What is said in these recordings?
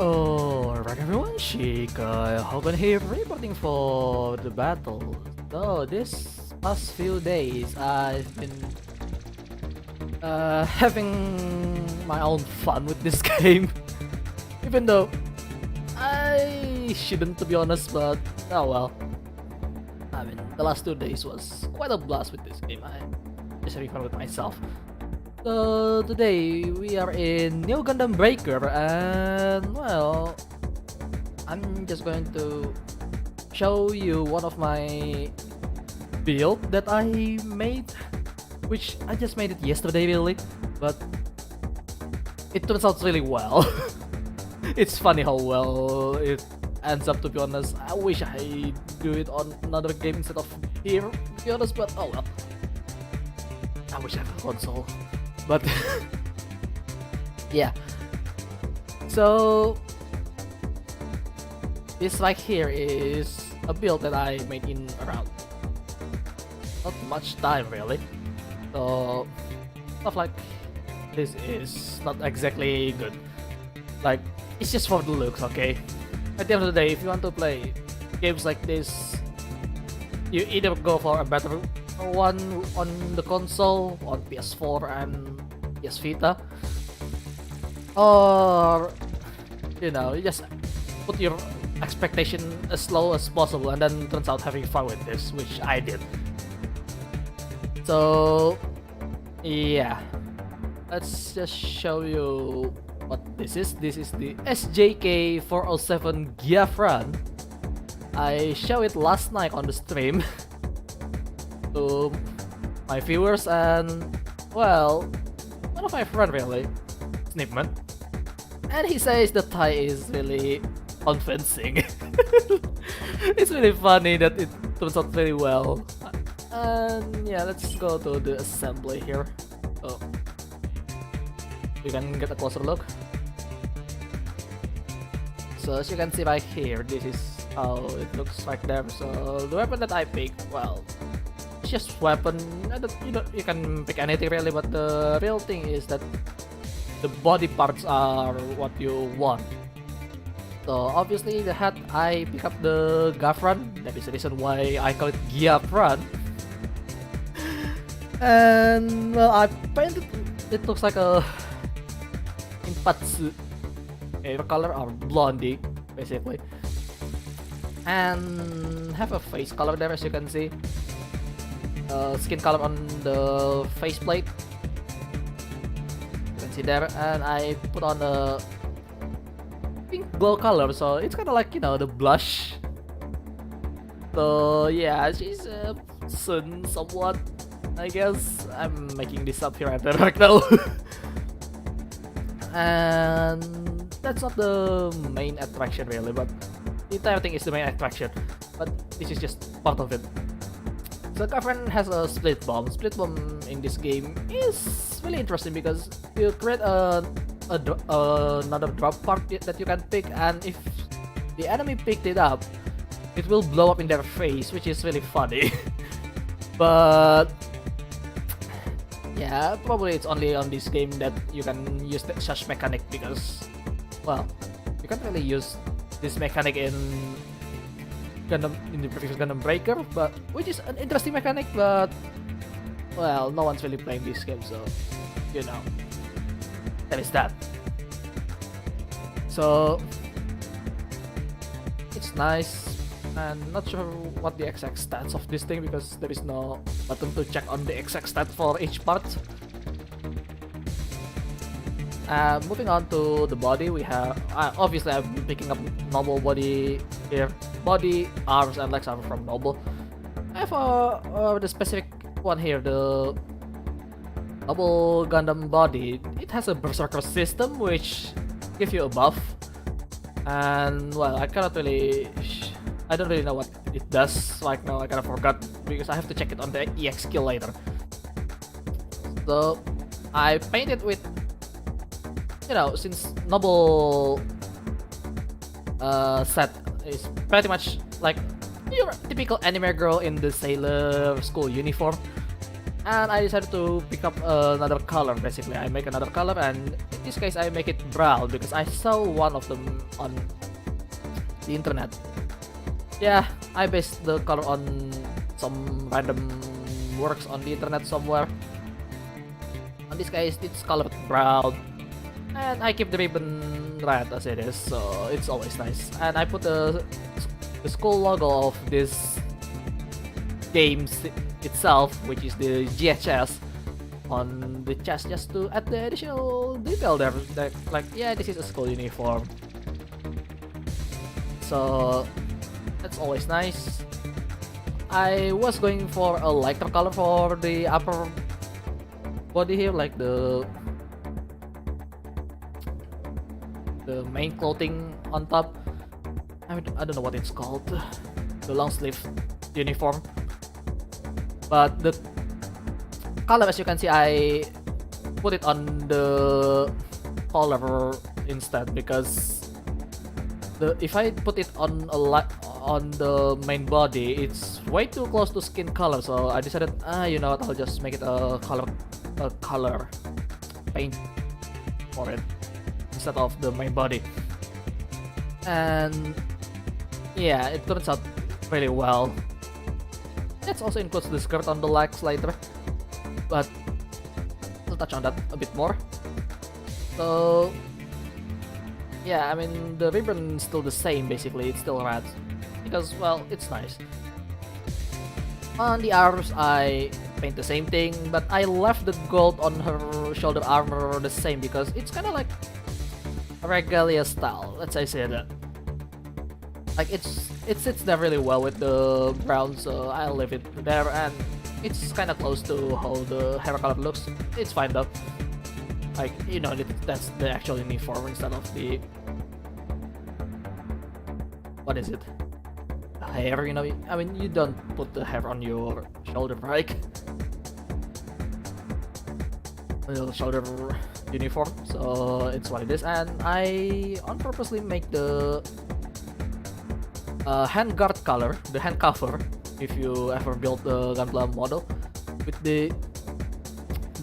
Alright everyone, Hogan here reporting for the battle. So this past few days I've been having my own fun with this game. Even though I shouldn't, to be honest, but oh well. I mean, the last 2 days was quite a blast with this game. I'm just having fun with myself. So today we are in new Gundam Breaker, and well, I'm just going to show you one of my build that I made, which I just made it yesterday really, but it turns out really well. It's funny how well it ends up, to be honest. I wish I do it on another game instead of here, to be honest, but oh well. I wish I had a console. But yeah, so this right here is a build that I made in around not much time really. So stuff like this is not exactly good. Like, it's just for the looks, okay? At the end of the day, if you want to play games like this, you either go for a better one on the console, on PS4 and PS Vita, or you know, you just put your expectation as low as possible and then turns out having fun with this, which I did. So yeah, let's just show you what this is. This is the SJK-407 Gyafran. I showed it last night on the stream to my viewers, and well, one of my friend really, Snipman, and he says the tie is really convincing. It's really funny that it turns out very well. And yeah, let's go to the assembly here. So you can get a closer look. So as you can see right here, this is how it looks like there. So the weapon that I picked, well, it's just weapon. You can pick anything really, but the real thing is that the body parts are what you want. So obviously the head, I pick up the Gyafran. That is the reason why I call it Gyafran. And well, I painted it looks like a Impatsu hair color, or blondie basically, and have a face color there, as you can see. Skin color on the faceplate, you can see there, and I put on a pink glow color, so it's kind of like, you know, the blush. So yeah, she's sun somewhat, I guess. I'm making this up here and there right now. And that's not the main attraction really, but the entire thing is the main attraction, but this is just part of it. So Gyafran has a split bomb. Split bomb in this game is really interesting because you create another drop part that you can pick, and if the enemy picked it up, it will blow up in their face, which is really funny. But yeah, probably it's only on this game that you can use such mechanic, because well, you can't really use this mechanic in the previous Gundam Breaker, but which is an interesting mechanic, but well, no one's really playing this game, so you know, that is that. So it's nice. And not sure what the exact stats of this thing, because there is no button to check on the exact stat for each part. Moving on to the body, we have obviously I've been picking up normal body here. Body, arms, and legs are from Noble. I have the specific one here, the Double Gundam body. It has a berserker system which gives you a buff, and well, I don't really know what it does right now. I kinda forgot because I have to check it on the EX skill later. So I painted with, you know, since Noble set is pretty much like your typical anime girl in the sailor school uniform. and I decided to pick up another color. Basically, I make another color, and in this case I make it brown because I saw one of them on the internet. Yeah, I based the color on some random works on the internet somewhere. In this case, it's colored brown, and I keep the ribbon red as it is, so it's always nice. And I put the school logo of this game itself, which is the GHS, on the chest just to add the additional detail there. Like, yeah, this is a school uniform. So that's always nice. I was going for a lighter color for the upper body here, like the main clothing on top. I don't know what it's called, the long sleeve uniform. But the color, as you can see, I put it on the collar instead, because if I put it on on the main body, it's way too close to skin color. So I decided, you know what, I'll just make it a color paint for it instead of the main body. And yeah, it turns out really well. That also includes the skirt on the legs later, but we'll touch on that a bit more. So yeah, I mean, the ribbon is still the same basically, it's still red, because, well, it's nice. On the arms, I paint the same thing, but I left the gold on her shoulder armor the same because it's kind of like a regalia style, let's say that. Like, it sits there really well with the brown, so I'll leave it there, and it's kind of close to how the hair color looks. It's fine though. Like, you know, that's the actual uniform instead of the, what is it? The hair, you know? I mean, you don't put the hair on your shoulder, right? On your shoulder uniform, so it's what it is. And I on purposely make the hand guard color, the hand cover, if you ever build the Gundam model, with the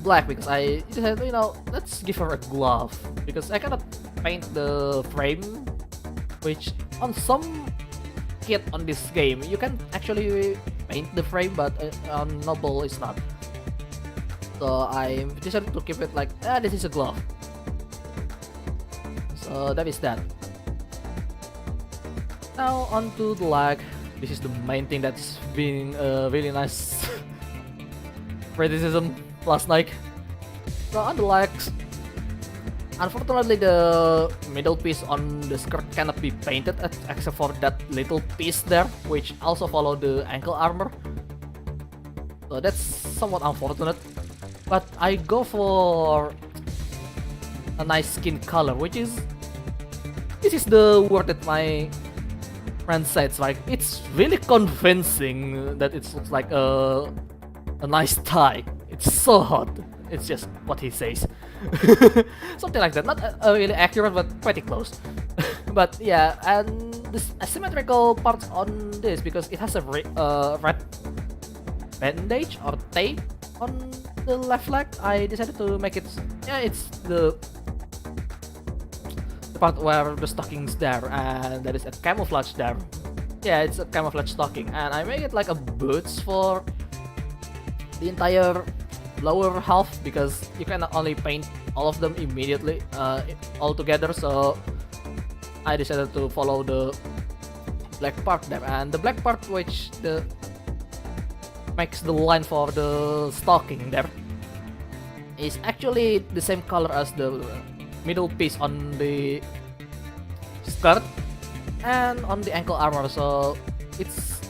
black, because I decided, you know, let's give her a glove, because I cannot paint the frame, which on some kit on this game you can actually paint the frame, but on Noble it's not. So I decided to keep it like, this is a glove. So that is that. Now onto the leg. This is the main thing that's been really nice criticism last night. So on the legs, unfortunately the middle piece on the skirt cannot be painted except for that little piece there, which also follow the ankle armor. So that's somewhat unfortunate. But I go for a nice skin color, which is, this is the word that my friend said, like, it's really convincing that it looks like a nice tie. It's so hot. It's just what he says. Something like that. Not really accurate, but pretty close. But yeah, and this asymmetrical parts on this, because it has a red bandage or tape on the left leg, I decided to make it, yeah, it's the part where the stocking's there, and there is a camouflage there. Yeah, it's a camouflage stocking, and I make it like a boots for the entire lower half, because you cannot only paint all of them immediately all together. So I decided to follow the black part there, and the black part which makes the line for the stocking there is actually the same color as the middle piece on the skirt and on the ankle armor. So it's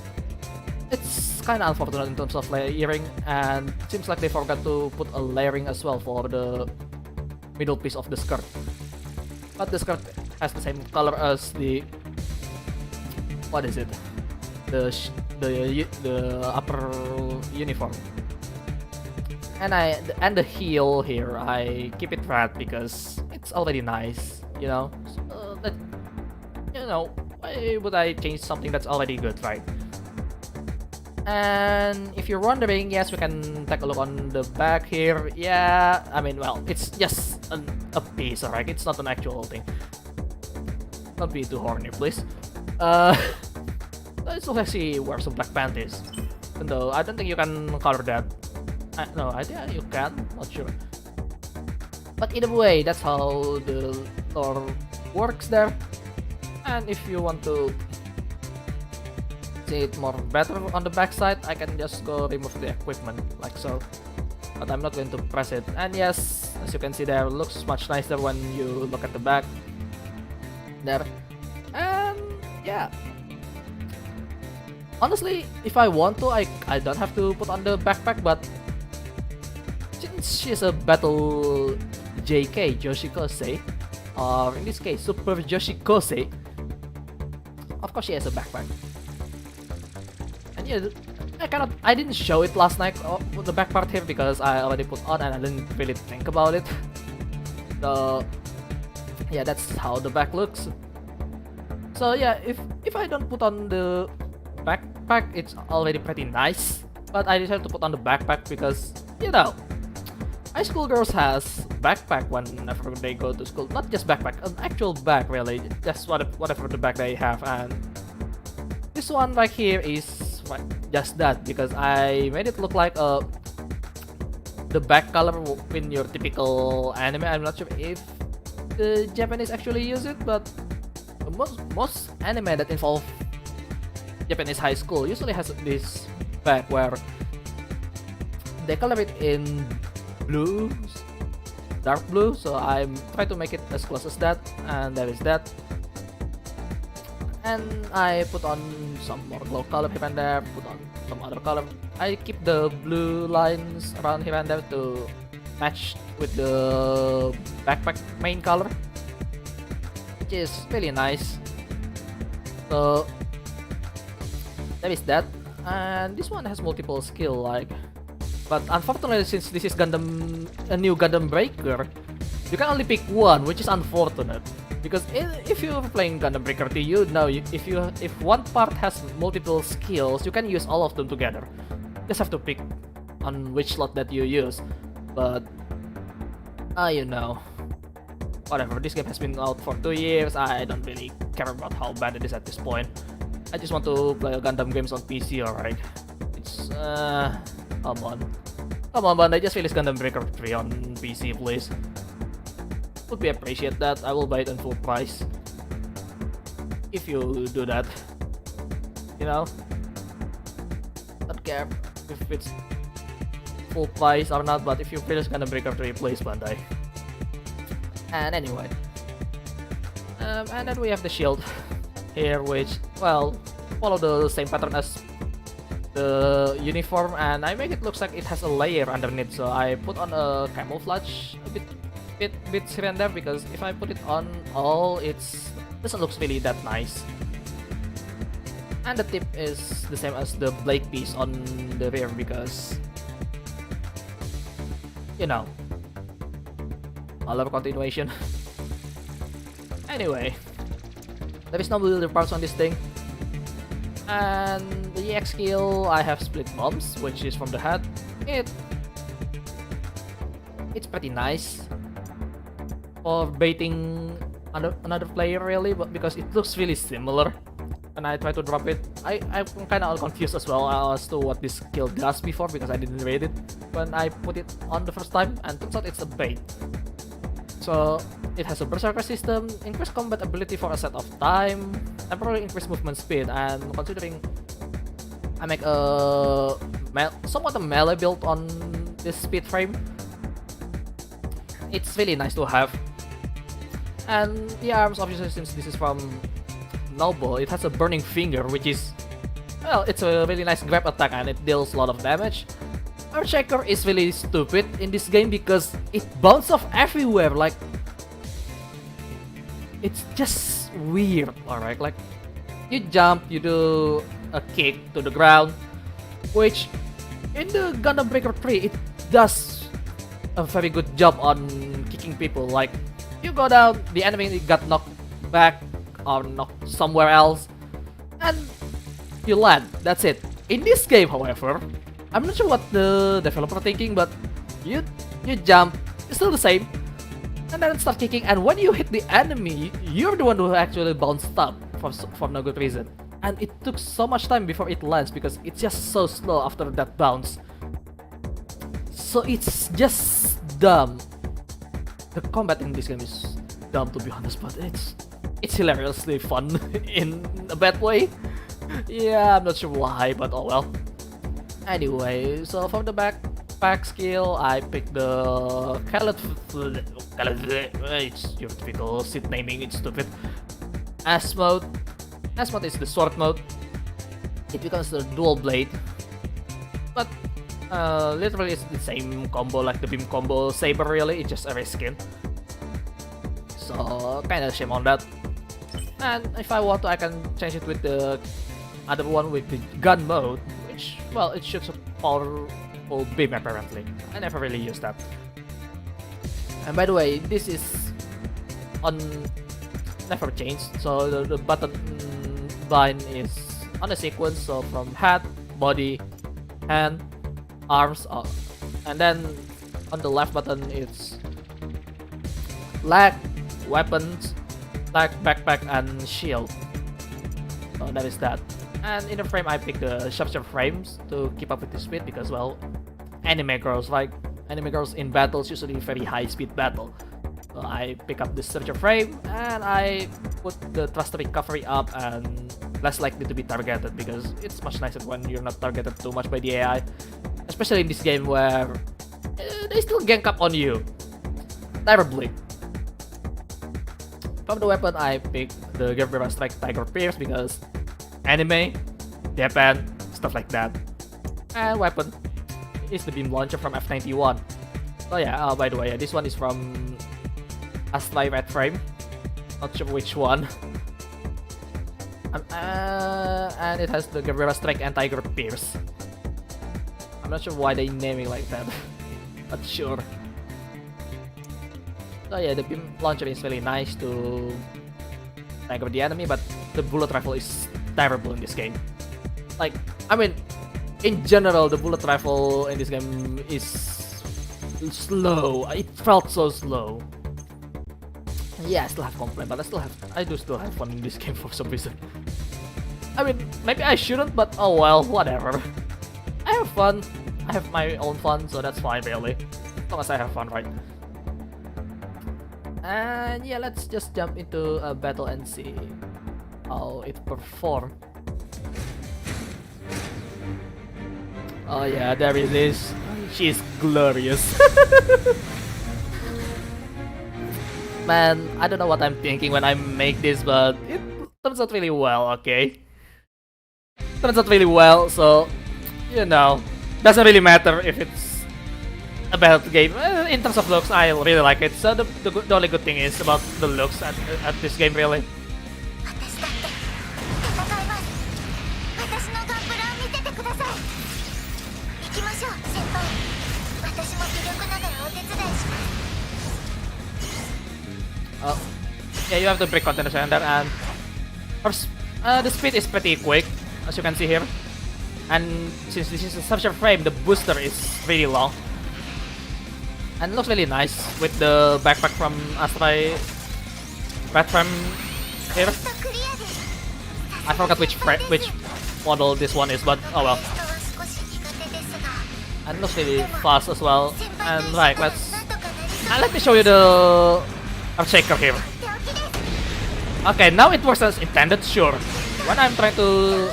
kind of unfortunate in terms of layering, and it seems like they forgot to put a layering as well for the middle piece of the skirt. But the skirt has the same color as the, what is it, the upper uniform. And the heel here, I keep it red because it's already nice, you know. So that, you know, why would I change something that's already good, right? And if you're wondering, yes, we can take a look on the back here. Yeah, I mean, well, it's just a piece, alright? It's not an actual thing. Don't be too horny, please. Let's look, actually wear some black panties. Even though I don't think you can color that. No, I think you can, not sure. But either way, that's how the lore works there. And if you want to see it more better on the backside, I can just go remove the equipment like so. But I'm not going to press it. And yes, as you can see there, looks much nicer when you look at the back there. And yeah, honestly, if I want to, I don't have to put on the backpack, but since she's a battle Joshi Kōsei, or in this case Super Joshi Kōsei, of course she has a backpack. And yeah, I didn't show it last night, the back part here, because I already put on and I didn't really think about it. So yeah, that's how the back looks. So yeah, if I don't put on the backpack, it's already pretty nice. But I decided to put on the backpack because, you know, high school girls has backpack whenever they go to school. Not just backpack, an actual bag really. Just whatever the bag they have. And this one right here is just that, because I made it look like the back color in your typical anime. I'm not sure if the Japanese actually use it, but most anime that involve Japanese high school usually has this bag where they color it in blue, dark blue. So I'm trying to make it as close as that, and there is that. And I put on some more glow color here and there, put on some other color. I keep the blue lines around here and there to match with the backpack main color, which is really nice. So there is that. And this one has multiple skill, like, but unfortunately, since this is a new Gundam Breaker, you can only pick one, which is unfortunate. Because if you're playing Gundam Breaker 2, you know if one part has multiple skills, you can use all of them together. Just have to pick on which slot that you use. But you know, whatever. This game has been out for 2 years. I don't really care about how bad it is at this point. I just want to play Gundam games on PC, alright? It's come on, Bandai, just release Gundam Breaker 3 on PC, please. Would be appreciate that. I will buy it on full price if you do that. You know, don't care if it's full price or not, but if you release Gundam Breaker 3, please, Bandai. And anyway, and then we have the shield here, which, well, follow the same pattern as the uniform, and I make it looks like it has a layer underneath. So I put on a camouflage a bit here and there, because if I put it on all, it doesn't look really that nice. And the tip is the same as the blade piece on the rear, because, you know, I love continuation. Anyway, there is no builder parts on this thing. And the EX skill, I have split bombs, which is from the head. It's pretty nice for baiting another player, really, but because it looks really similar. When I try to drop it, I'm kind of confused as well as to what this skill does before, because I didn't read it when I put it on the first time, and turns out it's a bait. So it has a berserker system, increased combat ability for a set of time, temporarily increased movement speed, and considering I make a somewhat a melee build on this speed frame, it's really nice to have. And the arms, obviously, since this is from Noble, it has a burning finger, which is, well, it's a really nice grab attack and it deals a lot of damage. Earthshaker is really stupid in this game because it bounces off everywhere, like, it's just weird, alright? Like, you jump, you do a kick to the ground, which in the Gundam Breaker 3 it does a very good job on kicking people. Like, you go down, the enemy got knocked back or knocked somewhere else, and you land. That's it. In this game, however, I'm not sure what the developer thinking, but you jump, it's still the same, and then start kicking, and when you hit the enemy, you're the one who actually bounced up for no good reason. And it took so much time before it lands because it's just so slow after that bounce. So it's just dumb. The combat in this game is dumb, to be honest, but it's hilariously fun in a bad way. Yeah, I'm not sure why, but oh well. Anyway, so for the backpack skill, I picked the it's your typical shit naming, it's stupid. S mode. S mode is the sword mode. It becomes the dual blade, but literally it's the same combo like the beam combo saber. Really, it's just a reskin. So kinda shame on that. And if I want to, I can change it with the other one with the gun mode, which, well, it shoots a powerful beam apparently. I never really used that. And by the way, this is never changed. So the button bind is on a sequence. So from head, body, hand, arms, and then on the left button it's leg, weapons, leg, backpack, and shield. So that is that. And in the frame, I picked the sharpshooter frames to keep up with the speed because, well, anime girls in battles usually very high speed battle. So I pick up the sharpshooter frame and I put the thrust recovery up and less likely to be targeted because it's much nicer when you're not targeted too much by the AI, especially in this game where they still gank up on you terribly. From the weapon, I picked the Gyafran Strike Tiger Pierce because anime, Japan, stuff like that. And weapon is the beam launcher from F91. So yeah, by the way, this one is from Astley Red Frame. Not sure which one. And it has the Gyafran Strike and Tiger Pierce. I'm not sure why they name it like that, but sure. So yeah, the beam launcher is really nice to tank over the enemy, but the bullet rifle is terrible in this game. Like, I mean, in general, the bullet rifle in this game is slow. It felt so slow. Yeah, I still have complaint, but I do still have fun in this game for some reason. I mean, maybe I shouldn't, but oh well, whatever. I have fun. I have my own fun, so that's fine, really. As long as I have fun, right? And yeah, let's just jump into a battle and see how it performs. Oh yeah, there it is. She's glorious. Man, I don't know what I'm thinking when I make this, but it turns out really well, okay? Turns out really well, so, you know, doesn't really matter if it's a bad game. In terms of looks, I really like it. So the only good thing is about the looks at this game, really. Yeah, you have the break container cylinder, and first, the speed is pretty quick, as you can see here. And since this is a sharpshooter frame, the booster is really long. And it looks really nice with the backpack from Astray Red Frame here. I forgot which model this one is, but oh well. And it looks really fast as well. And right, let me show you the shaker here. Okay, now it works as intended, sure. When I'm trying to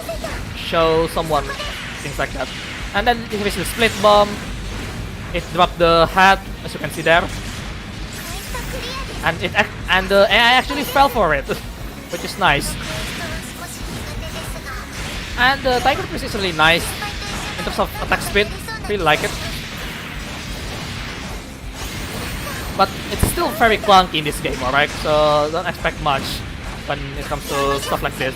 show someone things like that. And then here is the split bomb. It dropped the hat, as you can see there. And the AI actually fell for it, which is nice. And the Tiger Pierce is really nice in terms of attack speed. Really like it. But it's still very clunky in this game, alright? So don't expect much when it comes to stuff like this.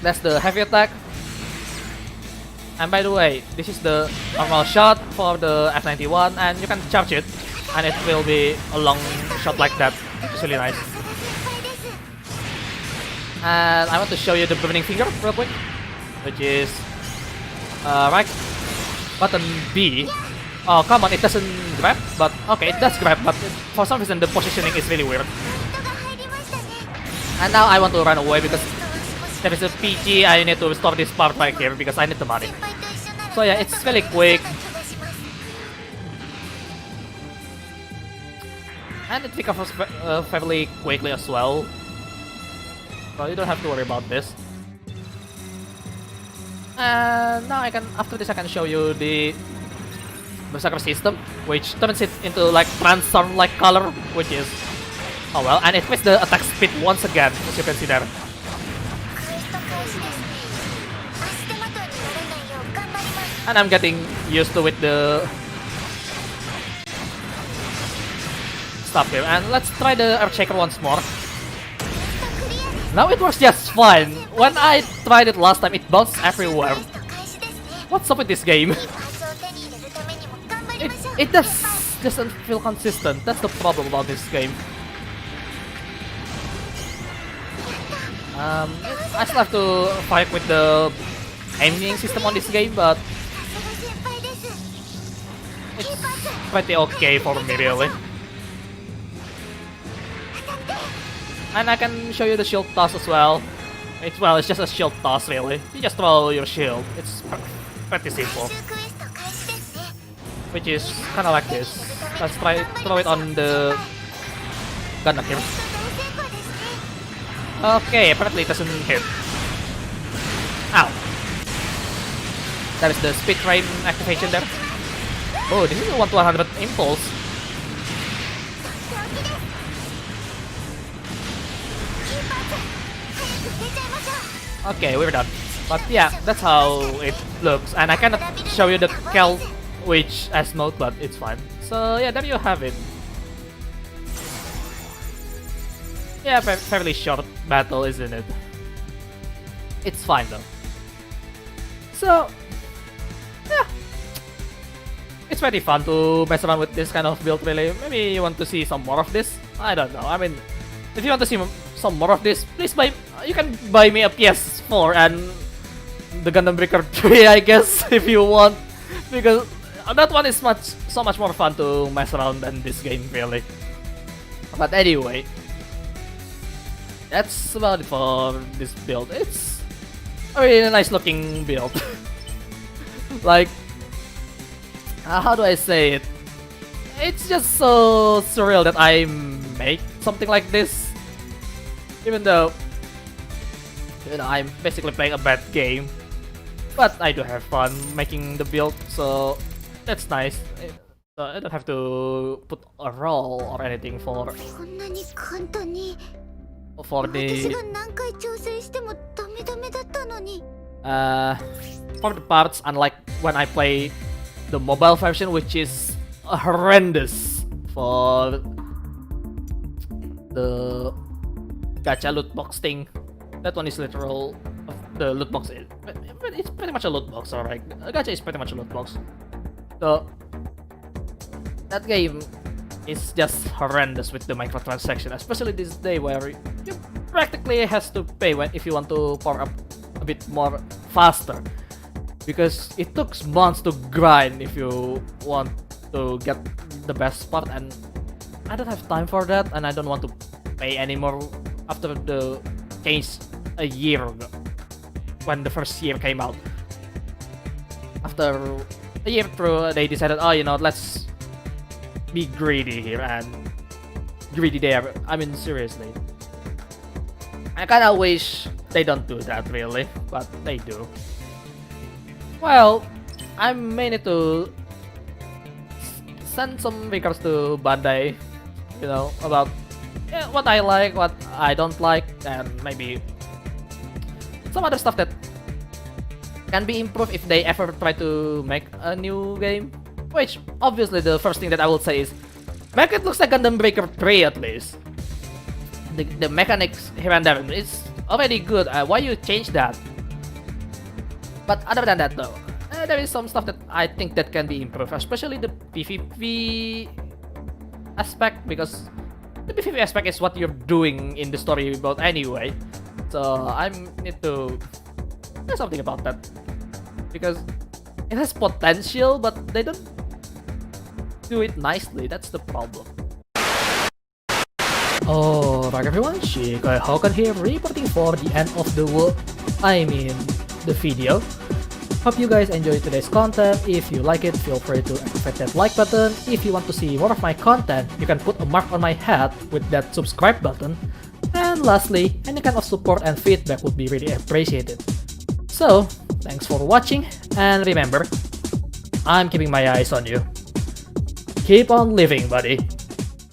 That's the heavy attack. And by the way, this is the normal shot for the F91, and you can charge it, and it will be a long shot like that. It's really nice. And I want to show you the burning finger real quick, which is right button B. Oh come on, it doesn't grab, but okay, it does grab, but for some reason the positioning is really weird. And now I want to run away because there is a PG. I need to restore this part right here because I need the money. So yeah, it's really quick. And it recovers fairly quickly as well. So you don't have to worry about this. And now after this I can show you the Berserker system, which turns it into like transform-like color, which is, oh well, and it makes the attack speed once again, as you can see there. And I'm getting used to with the stuff here. And let's try the Earthshaker once more. Now it works just fine. When I tried it last time, it bounced everywhere. What's up with this game? It doesn't feel consistent. That's the problem about this game. I still have to fight with the aiming system on this game, but it's pretty okay for me, really. And I can show you the shield toss as well. It's just a shield toss, really. You just throw your shield. It's pretty simple. Which is kind of like this. Let's try throw it on the Gundam here. Okay, apparently it doesn't hit. Ow. That is the speed train activation there. Oh, this is a 1 to 100 impulse. Okay, we're done. But yeah, that's how it looks. And I cannot show you the Kel Witch as mode, but it's fine. So yeah, there you have it. Yeah, fairly short battle, isn't it? It's fine though. So yeah, it's pretty fun to mess around with this kind of build, really. Maybe you want to see some more of this? I don't know. I mean, if you want to see some more of this, please you can buy me a PS4 and the Gundam Breaker 3, I guess, if you want, because that one is so much more fun to mess around than this game, really. But anyway, that's about it for this build. It's a really nice looking build. Like, how do I say it? It's just so surreal that I make something like this, even though I'm basically playing a bad game. But I do have fun making the build, so that's nice. So I don't have to put a roll or anything for the for the parts, unlike when I play the mobile version, which is horrendous for the gacha loot box thing. That one is literal. The loot box, it's pretty much a loot box, alright. Gacha is pretty much a loot box. So that game is just horrendous with the microtransaction, especially this day where you practically has to pay if you want to power up a bit more faster, because it took months to grind if you want to get the best part, and I don't have time for that, and I don't want to pay anymore after the change a year ago, when the first year came out. After a year through, they decided, oh, you know, let's be greedy here, and greedy there. I mean, seriously. I kinda wish they don't do that, really, but they do. Well, I may need to send some records to Bandai, you know, about what I like, what I don't like, and maybe some other stuff that can be improved if they ever try to make a new game. Which, obviously, the first thing that I will say is, make it looks like Gundam Breaker 3 at least. The mechanics here and there, it's already good. Why you change that? But other than that though, there is some stuff that I think that can be improved, especially the PvP aspect, because the PvP aspect is what you're doing in the story about anyway. So I need to do something about that, because it has potential, but they don't do it nicely. That's the problem. Alright everyone, SJK-407 here, reporting for the end of the world. I mean, the video. Hope you guys enjoyed today's content. If you like it, feel free to activate that like button. If you want to see more of my content, you can put a mark on my head with that subscribe button. And lastly, any kind of support and feedback would be really appreciated. So, thanks for watching, and remember, I'm keeping my eyes on you. Keep on living, buddy.